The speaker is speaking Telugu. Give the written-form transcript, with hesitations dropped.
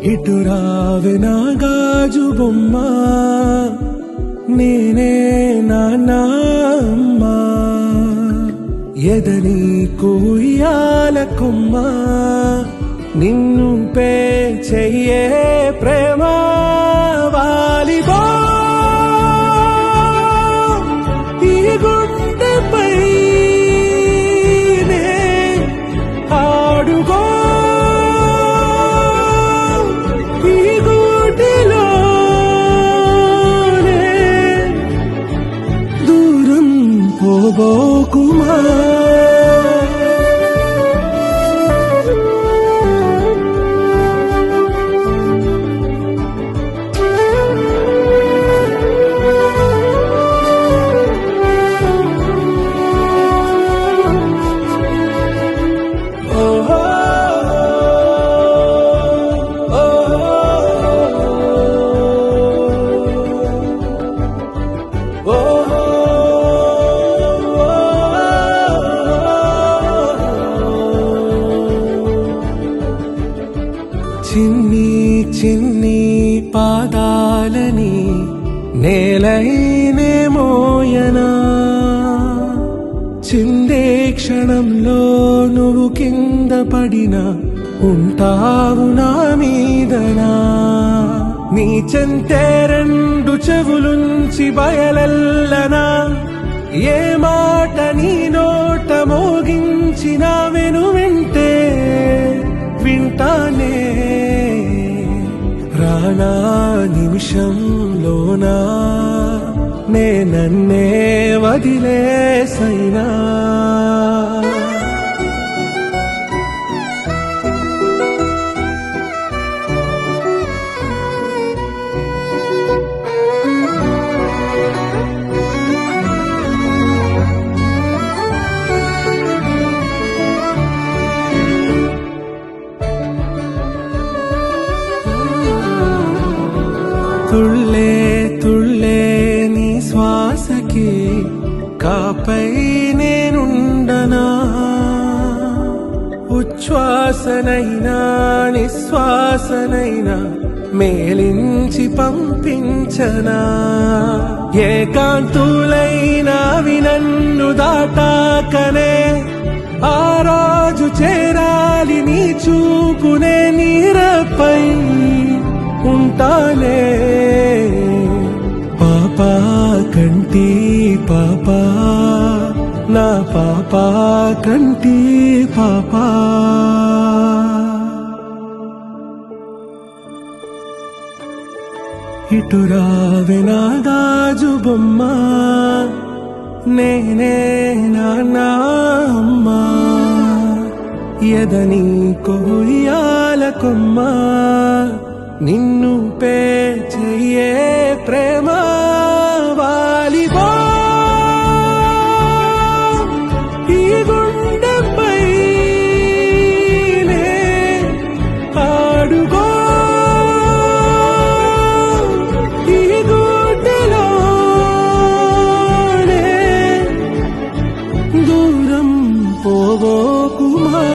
ఇటు రావే నా గాజు బొమ్మ, నేనే నాన్నమ్మ. ఎదని కూయాల కొమ్మ, నిన్ను పే చెయ్యే ప్రేమ వాలిబో. ఈ గుండెపై నే ఆడుగో, ఈ గూటిలోనే దూరం పోబోకుమా. చిన్ని చిన్ని పాదాలని నేలైనే మోయనా, చిందే క్షణంలో నువ్వు కింద పడినా ఉంటావు నా మీదనా. నీ చెంతే రెండు చెవులుంచి బయలెల్లనా, ఏ మాట నీ నోట మోగించిన వెను వింటే వింటానే. రానా నిమిషంలోనా నే నన్నే వదిలేసైనా. తుళ్ళే తుళ్ళే నీ శ్వాసకి కాపై నేనుండనా, ఉచ్ఛ్వాసనైనా నిశ్వాసనైనా మేలించి పంపించనా. ఏకాంతులైనవి నన్ను దాటాకనే ఆ రోజు చేరాలి నీ చూపునే నీరపై ఉంటానే. పాపా కంటి పాపా, నా పాపా కంటి పాపా. ఇటు రావే నా గాజు బొమ్మ, నేనే నాన్నమ్మ. ఎదని కొయ్యాల కొమ్మ, నిన్ను పే చెయ్యే ప్రేమ వాలిబో. ఈ గుండెపై నే ఆడుగో, ఈ గూటిలోనే దూరం పోగో.